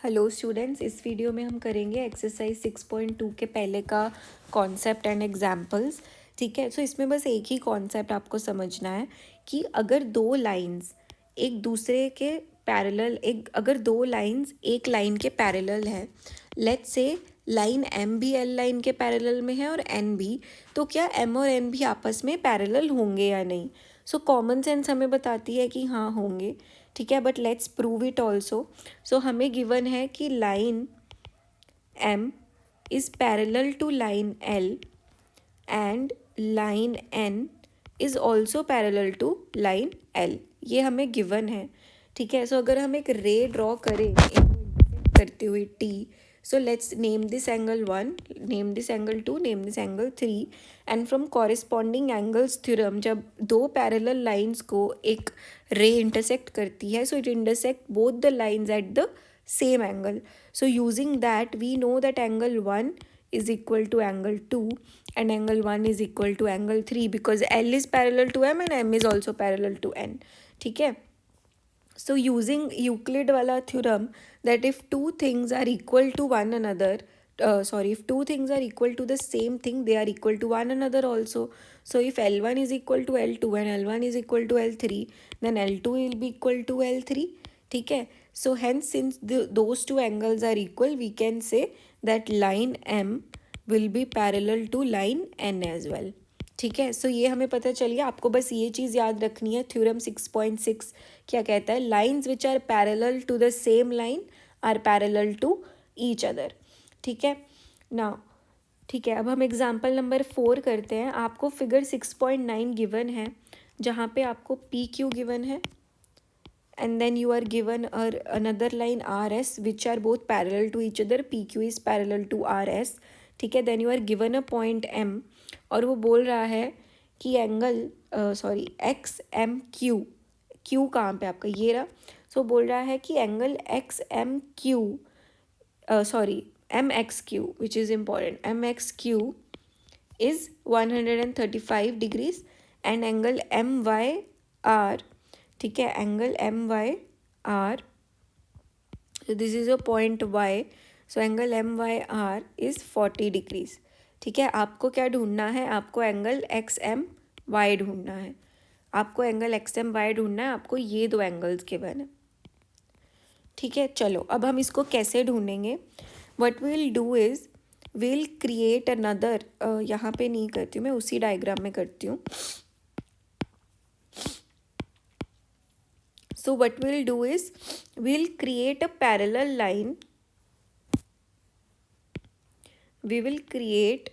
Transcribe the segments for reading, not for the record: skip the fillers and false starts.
Hello students, इस video में हम करेंगे एक्सरसाइज 6.2 के पहले का कॉन्सेप्ट एंड एग्जाम्पल्स। ठीक है, सो इसमें बस एक ही कॉन्सेप्ट आपको समझना है कि अगर दो लाइंस एक दूसरे के पैरेलल अगर दो लाइंस एक लाइन के पैरेलल है, लेट्स से लाइन एम भी एल लाइन के पैरेलल में है और एन भी, तो क्या एम और एन भी आपस में पैरेलल होंगे या नहीं। सो कॉमन सेंस हमें बताती है कि हाँ होंगे। ठीक है, but let's prove it also. So हमें गिवन है कि line M is parallel to line L and line N is also parallel to line L, ये हमें गिवन है। ठीक है, सो अगर हम एक रे ड्रॉ करें इंटरसेक्ट करते हुए T, so let's name this angle 1, name this angle 2, name this angle 3, and from corresponding angles theorem जब दो parallel lines को एक ray intersect करती है, so it intersect both the lines at the same angle. So using that we know that angle 1 is equal to angle 2 and angle 1 is equal to angle 3 because L is parallel to M and M is also parallel to N. ठीक है, so using Euclid wala theorem that if two things are equal to one another, if two things are equal to the same thing, they are equal to one another also. So if L1 is equal to L2 and L1 is equal to L3, then L2 will be equal to L3. ठीक है, so hence since those two angles are equal, we can say that line M will be parallel to line N as well. ठीक है, सो ये हमें पता चल गया। आपको बस ये चीज़ याद रखनी है, थ्योरम 6.6 क्या कहता है, lines which are parallel to the same line are parallel to each other. ठीक है ना, ठीक है, अब हम एग्जाम्पल नंबर 4 करते हैं। आपको फिगर 6.9 गिवन है जहाँ पे आपको पी क्यू गिवन है and then you are given another line RS which are both parallel to each other, PQ is parallel to RS. ठीक है, then you are given a point M और वो बोल रहा है कि angle X M Q, Q कहाँ पे आपका ये रहा, सो बोल रहा है कि angle X M Q M X Q which is important, M X Q is 135 degrees and angle M Y R, ठीक है, angle M Y R, so this is a point y, so angle M Y R is 40 degrees. ठीक है, आपको क्या ढूंढना है, आपको angle X M Y ढूंढना है, आपको एंगल एक्स एम वाई ढूंढना है, आपको ये दो एंगल्स गिवन है। ठीक है, चलो अब हम इसको कैसे ढूंढेंगे। What we will do is will create another, यहाँ पे नहीं करती हूँ मैं, उसी डायग्राम में करती हूँ। So what we'll do is we'll create a parallel line. We will create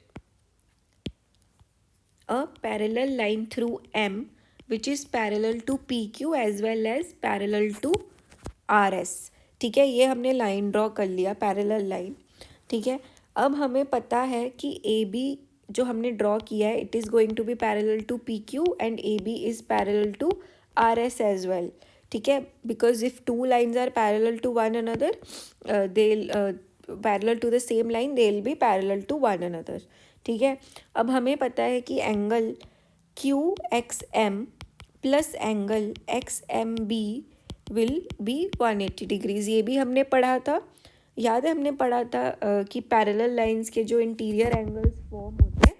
a parallel line through M which is parallel to PQ as well as parallel to RS. ठीक है, ये हमने लाइन ड्रॉ कर लिया, parallel line. ठीक है, अब हमें पता है कि AB जो हमने ड्रॉ किया है it is going to be parallel to PQ and AB is parallel to RS as well. ठीक है, because if two lines are parallel to one another, parallel to the same line they will be parallel to one another. ठीक है, अब हमें पता है कि angle Q X M plus angle X M B will be 180 degrees, ये भी हमने पढ़ा था, याद है हमने पढ़ा था कि पैरेलल लाइंस के जो इंटीरियर एंगल्स फॉर्म होते हैं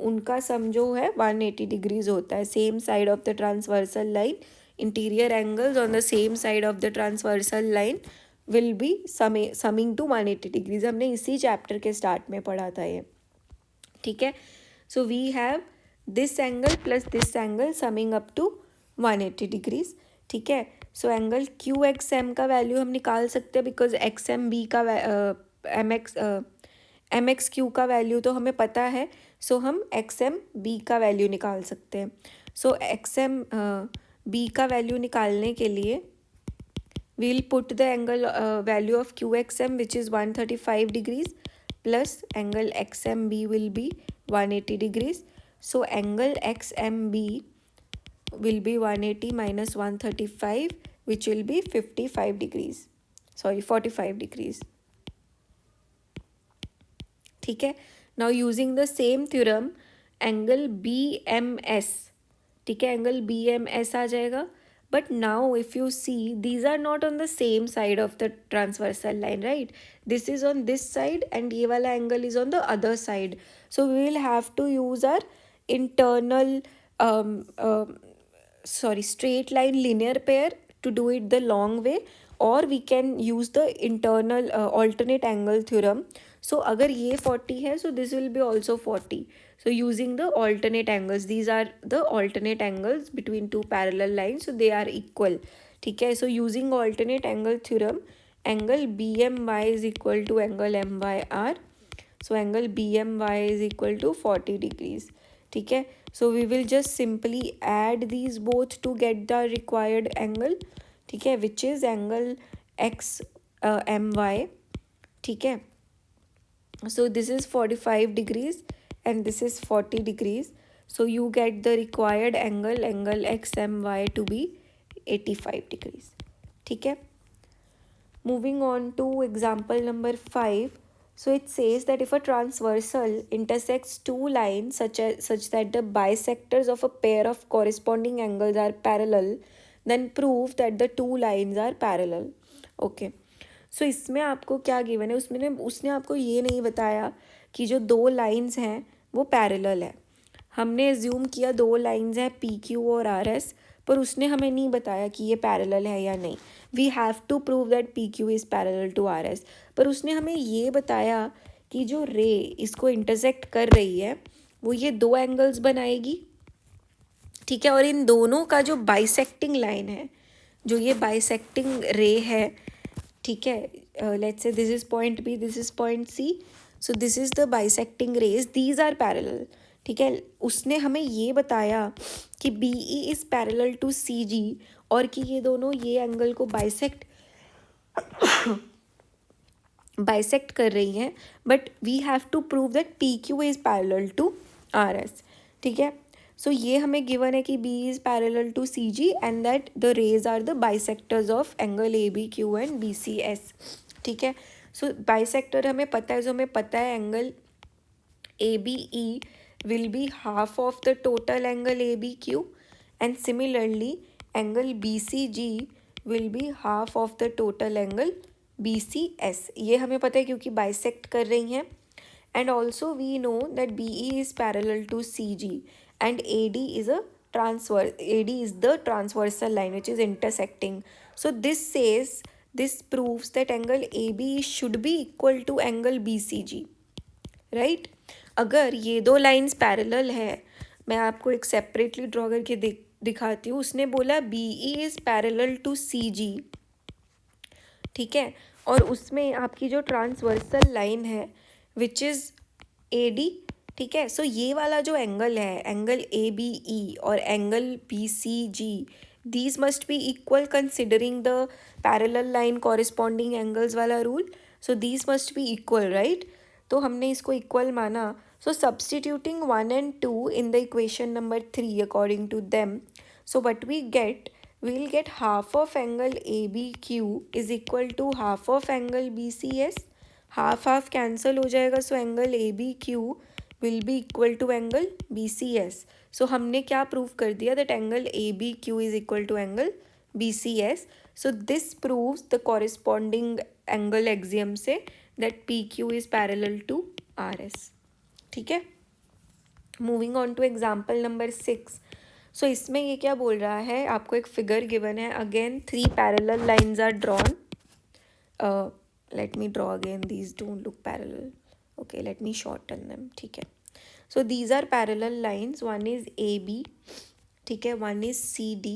उनका सम जो है 180 डिग्रीज होता है। Same side of the transversal line, interior angles on the same side of the transversal line will be summing to 180 degrees, हमने इसी चैप्टर के स्टार्ट में पढ़ा था ये। ठीक है, so we have this angle plus this angle summing up to 180 degrees. ठीक है, so angle Q X M का वैल्यू हम निकाल सकते हैं बिकॉज एक्स एम बी का एम एक्स क्यू का वैल्यू तो हमें पता है, सो हम एक्स एम बी का वैल्यू निकाल सकते हैं। सो एक्स एम बी का वैल्यू निकालने के लिए we'll put the angle value of QXM which is 135 degrees plus angle XMB will be 180 degrees. So angle XMB will be 180 minus 135 which will be 55 degrees, 45 degrees. ठीक है, now using the same theorem angle BMS, ठीक है, angle BMS आ जाएगा, But now if you see, these are not on the same side of the transversal line, right? This is on this side and ये वाला angle is on the other side. So we will have to use our internal straight line linear pair to do it the long way, or we can use the internal alternate angle theorem. So अगर ये 40 है, so this will be also 40. So using the alternate angles, these are the alternate angles between two parallel lines, so they are equal. ठीक है. So using alternate angle theorem, angle BMY is equal to angle MYR. So angle BMY is equal to 40 degrees. ठीक है. So we will just simply add these both to get the required angle. ठीक है, which is angle XMY. ठीक है. So this is 45 degrees and this is 40 degrees. So you get the required angle XMY to be 85 degrees. ठीक है. Moving on to example number 5. So it says that if a transversal intersects two lines such that the bisectors of a pair of corresponding angles are parallel, then prove that the two lines are parallel. Okay. So इसमें आपको क्या given है, उसने आपको ये नहीं बताया कि जो दो लाइंस हैं वो पैरेलल है. हमने एज्यूम किया दो लाइंस हैं PQ और RS, पर उसने हमें नहीं बताया कि ये पैरेलल है या नहीं. We have to prove that PQ is parallel to RS. पर उसने हमें ये बताया कि जो रे इसको इंटरसेक्ट कर रही है वो ये दो एंगल्स बनाएगी. ठीक है. और इन दोनों का जो बाइसेक्टिंग लाइन है, जो ये बाइसेक्टिंग रे है, ठीक है, let's say this is point B, this is point C. So this is the bisecting rays, these are parallel. ठीक है. उसने हमें ये बताया कि BE is parallel to CG और कि ये दोनों ये एंगल को बाइसेक्ट कर रही हैं, but we have to prove that PQ is parallel to RS. ठीक है. सो ये हमें गिवन है कि B is parallel to CG and that the rays are the bisectors of angle ABQ and BCS. ठीक है. सो बाइसेक्टर हमें पता है, जो हमें पता है angle ABE will be half of the total angle ABQ and similarly angle BCG will be half of the total angle BCS. ये हमें पता है क्योंकि बाइसेक्ट कर रही हैं. And also we know that BE is parallel to CG and AD is the transversal line which is intersecting. So this proves that angle ABE should be equal to angle BCG, right? अगर ये दो lines parallel है, मैं आपको एक separately draw करके दिखाती हूँ. उसने बोला BE is parallel to CG. ठीक है. और उसमें आपकी जो ट्रांसवर्सल लाइन है विच इज़ AD. ठीक है. सो ये वाला जो एंगल है, एंगल ABE और angle BCG, these must be equal considering the parallel line corresponding angles वाला rule. so these must be equal, right? तो हमने इसको इक्वल माना. So substituting 1 and 2 in the equation number 3 according to them, so what we will get half of angle ABQ is equal to half of angle BCS. Half cancel हो जाएगा. So angle ABQ will be equal to angle BCS. So हमने क्या prove कर दिया, that angle ABQ is equal to angle BCS. So this proves the corresponding angle axiom से that PQ is parallel to RS. ठीक है. Moving on to example number 6. So इसमें ये क्या बोल रहा है, आपको एक फिगर गिवन है. Again 3 parallel lines are drawn. let me draw again, these don't look parallel. Okay, let me shorten them. ठीक है. so these are parallel lines. one is AB. ठीक है. one is CD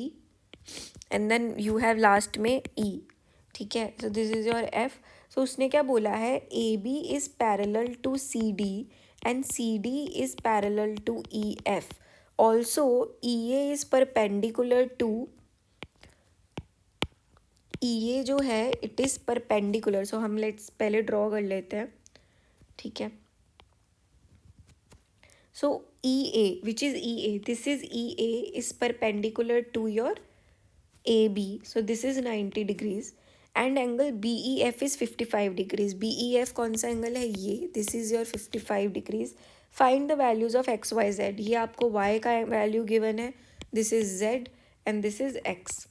and then you have last में E. ठीक है. so this is your F. so उसने क्या बोला है, AB is parallel to CD and CD is parallel to EF. also EA is perpendicular to EA जो है it is perpendicular. सो हम लेट्स पहले ड्रॉ कर लेते हैं. ठीक है. So EA which is EA, this is EA is perpendicular to your AB. So this is 90 degrees and angle BEF is 55 degrees. BEF कौन सा एंगल है, ये. This is your 55 degrees. Find the values of XYZ. ये आपको Y का वैल्यू given है, this is Z and this is X.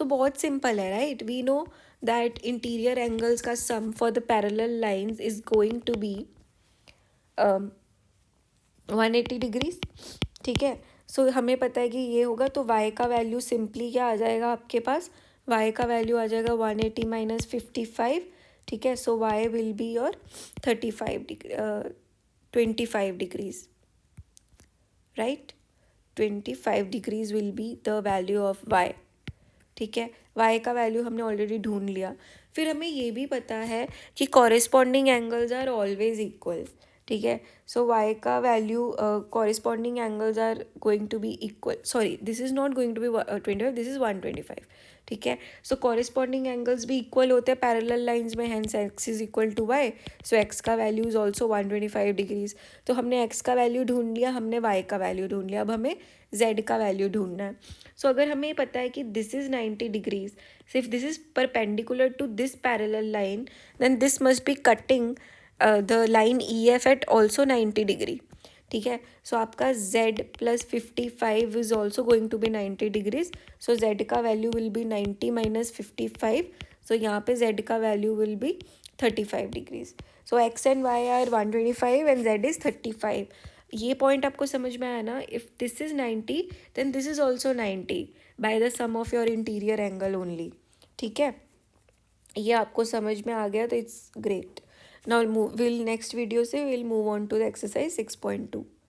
So बहुत सिंपल है, right? We know that interior angles का सम for the parallel lines is going to be 180 degrees, ठीक है। सो हमें पता है कि ये होगा, तो y का वैल्यू सिंपली क्या आ जाएगा आपके पास, y का वैल्यू आ जाएगा 180 माइनस 55, ठीक है। So y will be your 25 degrees, right? 25 degrees will be the value of y, ठीक है। y का वैल्यू हमने ऑलरेडी ढूंढ लिया। फिर हमें ये भी पता है कि corresponding angles are always equal, ठीक है। सो y का वैल्यू corresponding angles are going to be equal, sorry this is not going to be 25, this is 125, ठीक है। सो कॉरेस्पॉन्डिंग एंगल्स भी इक्वल होते हैं पैरेलल लाइंस में, hence x is equal to y, so x का वैल्यू इज ऑल्सो 125 डिग्रीज। तो हमने x का वैल्यू ढूंढ लिया, हमने y का वैल्यू ढूंढ लिया, अब हमें z का वैल्यू ढूंढना है। सो अगर हमें पता है कि this is 90 degrees, if this is perpendicular to this parallel line, then this must be cutting the line E F at also 90 degree, ठीक है। सो आपका z plus 55 is also going to be 90 degrees. So z का वैल्यू will be 90 minus 55, so यहाँ पे z का वैल्यू will be 35 degrees. So x and y are 125 and z is 35। ये पॉइंट आपको समझ में आया ना? If this is 90 then this is also 90 by the sum of your interior angle only, ठीक है। ये आपको समझ में आ गया तो it's great. Now will next video से will move on to the exercise 6.2।